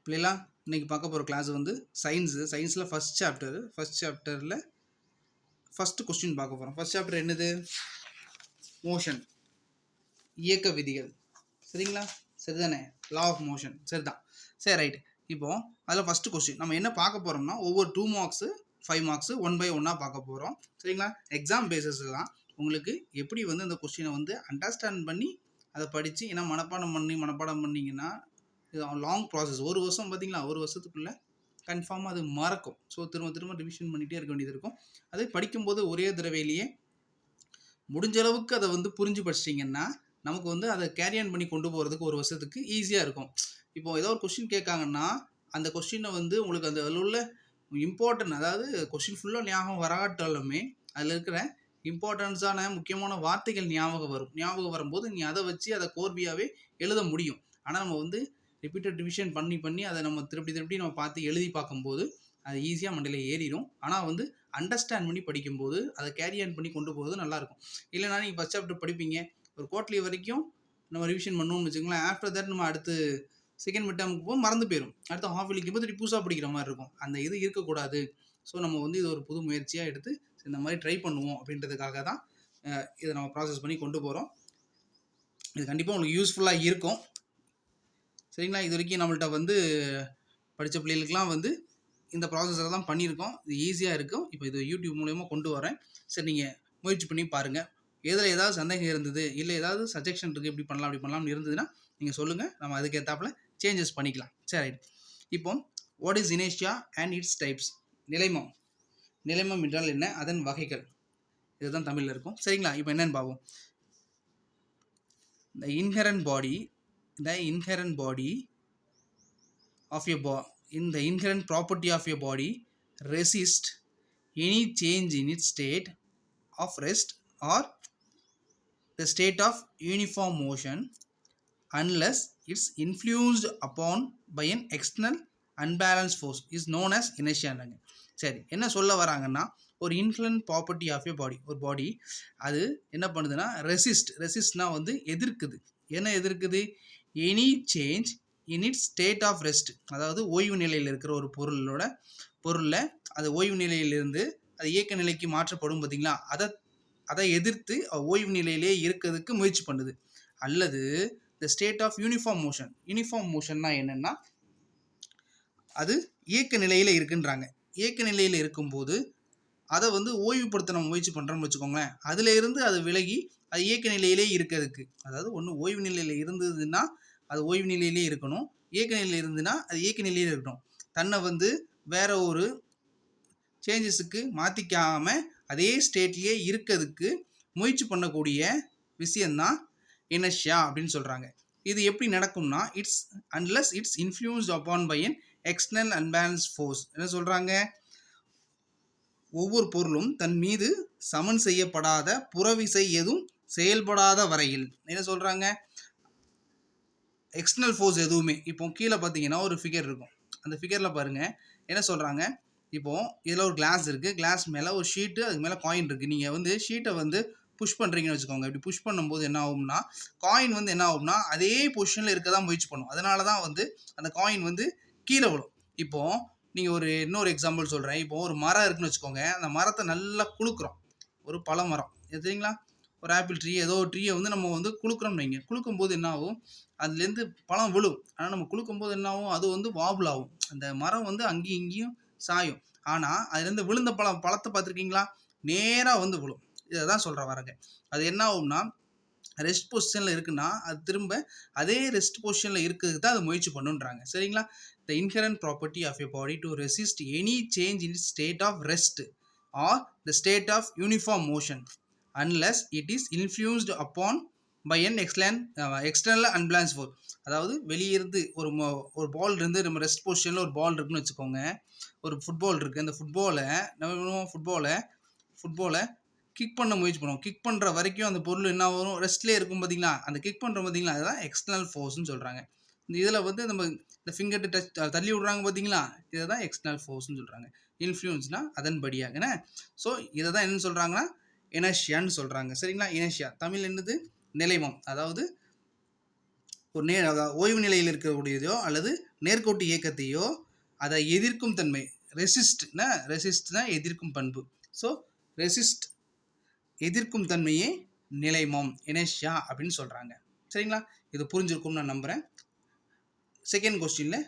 பிள்ளைகளா இன்னைக்கு பார்க்க போகிற கிளாஸ் வந்து சயின்ஸில் ஃபஸ்ட் சாப்டரில் ஃபஸ்ட்டு கொஸ்டின் பார்க்க போகிறோம். ஃபஸ்ட் சாப்டர் என்னது? மோஷன், இயக்க விதிகள். சரிங்களா? சரிதானே? Law of motion. சரிதான். சரி, ரைட். இப்போது அதில் ஃபஸ்ட்டு கொஸ்டின் நம்ம என்ன பார்க்க போகிறோம்னா, ஒவ்வொரு 2 மார்க்ஸு 5 மார்க்ஸு 1 by 1 பார்க்க போகிறோம். சரிங்களா? எக்ஸாம் பேஸஸில் தான் உங்களுக்கு எப்படி வந்து அந்த கொஸ்டினை வந்து அண்டர்ஸ்டாண்ட் பண்ணி அதை படித்து, ஏன்னா மனப்பாடம் பண்ணிங்கன்னா இது லாங் ப்ராசஸ். ஒரு வருஷம் பார்த்தீங்களா, ஒரு வருஷத்துக்குள்ளே கன்ஃபார்மாக அது மறக்கும். ஸோ திரும்ப ரிவிஷன் பண்ணிகிட்டே இருக்க வேண்டியது இருக்கும். அது படிக்கும்போது ஒரே தடவையிலேயே முடிஞ்ச அளவுக்கு அதை வந்து புரிஞ்சு படிச்சிட்டிங்கன்னா நமக்கு வந்து அதை கேரியன் பண்ணி கொண்டு போகிறதுக்கு ஒரு வருஷத்துக்கு ஈஸியாக இருக்கும். இப்போ ஏதோ ஒரு கொஸ்டின் கேட்காங்கன்னா அந்த கொஸ்டினை வந்து உங்களுக்கு அந்த அதில் உள்ள இம்பார்ட்டன்ட், அதாவது கொஸ்டின் ஃபுல்லாக ஞாபகம் வராட்டாலுமே அதில் இருக்கிற இம்பார்ட்டன்ஸான முக்கியமான வார்த்தைகள் ஞாபகம் வரும்போது நீ அதை வச்சு அதை கோர்வையாகவே எழுத முடியும். ஆனால் நம்ம வந்து ரிப்பீட்டட் ரிவிஷன் பண்ணி அதை நம்ம திருப்பி நம்ம பார்த்து எழுதி பார்க்கும்போது அது ஈஸியாக மண்டையில் ஏறிடும். ஆனால் வந்து அண்டர்ஸ்டாண்ட் பண்ணி படிக்கும்போது அதை கேரி பண்ணி கொண்டு போகிறது நல்லாயிருக்கும். இல்லைனா நீங்கள் ஃபஸ்ட் சாப்டர் படிப்பீங்க, ஒரு குவார்ட்லி வரைக்கும் நம்ம ரிவிஷன் பண்ணோம்னு வச்சுக்கோங்களேன். ஆஃப்டர் தட் நம்ம அடுத்து செகண்ட் மிட் டேர்முக்கு போது மறந்து போயிடும். அடுத்த ஹாஃப் இயர்லிக்கு போது புதுசாக படிக்கிற மாதிரி இருக்கும். அந்த இது இருக்கக்கூடாது. ஸோ நம்ம வந்து இது ஒரு புது முயற்சியாக எடுத்து இந்த மாதிரி ட்ரை பண்ணுவோம் அப்படின்றதுக்காக தான் இதை நம்ம ப்ராசஸ் பண்ணி கொண்டு போகிறோம். இது கண்டிப்பாக உங்களுக்கு யூஸ்ஃபுல்லாக இருக்கும். சரிங்களா? இது வரைக்கும் நம்மள்ட்ட வந்து படித்த பிள்ளைகளுக்கெலாம் வந்து இந்த ப்ராசஸில் தான் பண்ணியிருக்கோம். இது ஈஸியாக இருக்கும். இப்போ இது யூடியூப் மூலயமா கொண்டு வரேன். சரி, நீங்கள் முயற்சி பண்ணி பாருங்கள். இதில் ஏதாவது சந்தேகம் இருந்தது, இல்லை ஏதாவது சஜெக்ஷன் இருக்குது, இப்படி பண்ணலாம்னு இருந்ததுன்னா நீங்கள் சொல்லுங்கள். நம்ம அதுக்கேற்றாப்புல சேஞ்சஸ் பண்ணிக்கலாம். சரி, ரைட். இப்போ வாட் இஸ் இனேஷியா அண்ட் இட்ஸ் டைப்ஸ்? நிலைமம் என்றால் என்ன, அதன் வகைகள், இதுதான் தமிழில் இருக்கும். சரிங்களா? இப்போ என்னென்னு பார்ப்போம். The inherent body of your body, in the inherent property of your body resist any change in its state of rest or the state of uniform motion unless it's influenced upon by an external unbalanced force is known as inertia. சரி, என்ன சொல்ல வராங்கன்னா, ஒரு inherent property of a body, ஒரு body அது என்ன பண்ணுதுன்னா ரெசிஸ்ட்னா வந்து எதிர்க்குது. என்ன எதிர்க்குது? Any change in its state of rest, அதாவது ஓய்வு நிலையில் இருக்கிற ஒரு பொருளில் அது ஓய்வு நிலையிலிருந்து அது இயக்க நிலைக்கு மாற்றப்படும் பார்த்தீங்களா, அதை எதிர்த்து ஓய்வு நிலையிலே இருக்கிறதுக்கு முயற்சி பண்ணுது. அல்லது த ஸ்டேட் ஆஃப் யூனிஃபார்ம் மோஷன்னா என்னென்னா, அது இயக்க நிலையில் இருக்குன்றாங்க. இயக்க நிலையில் இருக்கும்போது அதை வந்து ஓய்வுபடுத்த நம்ம முயற்சி பண்ணுறோம்னு வச்சுக்கோங்களேன். அதில் இருந்து அது விலகி அது இயக்க நிலையிலே இருக்கிறதுக்கு, அதாவது ஒன்று ஓய்வு நிலையில் இருந்ததுன்னா அது ஓய்வு நிலையிலே இருக்கணும், இயக்க நிலையில் இருந்துன்னா அது இயக்க நிலையிலே இருக்கணும். தன்னை வந்து வேற ஒரு சேஞ்சஸுக்கு மாற்றிக்காமல் அதே ஸ்டேட்லேயே இருக்கிறதுக்கு முயற்சி பண்ணக்கூடிய விஷயந்தான் இனர்ஷியா அப்படின்னு சொல்கிறாங்க. இது எப்படி நடக்கும்னா, unless it's influenced upon by an external unbalance force. என்ன சொல்கிறாங்க? ஒவ்வொரு பொருளும் தன் மீது சமன் செய்யப்படாத புறவிசை எதுவும் செயல்படாத வரையில் என்ன சொல்கிறாங்க? எக்ஸ்டர்னல் ஃபோர்ஸ் எதுவுமே. இப்போ கீழே பார்த்தீங்கன்னா ஒரு ஃபிகர் இருக்கும். அந்த ஃபிகரில் பாருங்கள் என்ன சொல்கிறாங்க. இப்போது இதில் ஒரு கிளாஸ் இருக்குது, கிளாஸ் மேலே ஒரு ஷீட்டு, அதுக்கு மேலே காயின் இருக்குது. நீங்கள் வந்து ஷீட்டை வந்து புஷ் பண்ணுறீங்கன்னு வச்சுக்கோங்க. இப்படி புஷ் பண்ணும்போது என்ன ஆகும்னா, காயின் வந்து என்ன ஆகும்னா அதே பொசிஷனில் இருக்க தான் முயற்சி பண்ணும். அதனால தான் வந்து அந்த காயின் வந்து கீழே விடும். இப்போது நீங்கள் இன்னொரு எக்ஸாம்பிள் சொல்கிறேன். இப்போது ஒரு மரம் இருக்குன்னு வச்சுக்கோங்க. அந்த மரத்தை நல்லா குலுக்குறோம். ஒரு பழ மரம் தெரியுங்களா, ஒரு ஆப்பிள் ட்ரீ, ஏதோ ஒரு ட்ரீயை வந்து நம்ம வந்து குலுக்குறோம்னு வைங்க. குலுக்கும்போது என்ன ஆகும், அதுலேருந்து பழம் விழும். ஆனால் நம்ம குலுக்கும்போது என்ன ஆகும், அது வந்து வாபுல் ஆகும். அந்த மரம் வந்து அங்கேயும் இங்கேயும் சாயும். ஆனால் அதுலேருந்து விழுந்த பழத்தை பார்த்துருக்கீங்களா, நேராக வந்து விழும். இதை தான் சொல்கிற வரங்க. அது என்ன ஆகும்னா, ரெஸ்ட் பொசிஷனில் இருக்குன்னா அது திரும்ப அதே ரெஸ்ட் பொசிஷனில் இருக்கிறதுக்கு தான் அது முயற்சி பண்ணுன்றாங்க. சரிங்களா? The inherent property of a body to resist any change in its state of rest or the state of uniform motion unless it is influenced upon by an external unbalanced force. அதாவது வெளியிருந்து ஒரு பால் இருந்து நம்ம rest பொசிஷனில் ஒரு பால் இருக்குன்னு வச்சுக்கோங்க. ஒரு ஃபுட்பால் இருக்குது. அந்த ஃபுட்பாலை கிக் பண்ண முயற்சி பண்ணுவோம். கிக் பண்ணுற வரைக்கும் அந்த பொருள் என்ன வரும், ரெஸ்ட்லேயே இருக்கும் பார்த்தீங்களா. அந்த கிக் பண்ணுற பார்த்தீங்களா, அதுதான் எக்ஸ்டர்னல் ஃபோர்ஸ்னு சொல்கிறாங்க. இந்த இதில் வந்து நம்ம இந்த ஃபிங்கர் தள்ளி விட்றாங்க பார்த்தீங்களா, இதை தான் எக்ஸ்டர்னல் ஃபோர்ஸ்னு சொல்கிறாங்க. இன்ஃப்ளூயன்ஸ்னால் அதன்படியாக. ஸோ இதை தான் என்னன்னு சொல்கிறாங்கன்னா இனர்ஷியான்னு சொல்கிறாங்க. சரிங்களா? இனர்ஷியா தமிழ் என்னது? நிலைமம். அதாவது ஒரு ஓய்வு நிலையில் இருக்கக்கூடியதோ அல்லது நேர்கோட்டு இயக்கத்தையோ அதை எதிர்க்கும் தன்மை ரெசிஸ்ட்னா எதிர்க்கும் பண்பு. ஸோ ரெசிஸ்ட் எதிர்க்கும் தன்மையே நிலைமம் இனர்ஷியா அப்படின்னு சொல்கிறாங்க. சரிங்களா? இது புரிஞ்சிருக்கும்னு நான் நம்புகிறேன். செகண்ட் கொஸ்டினில்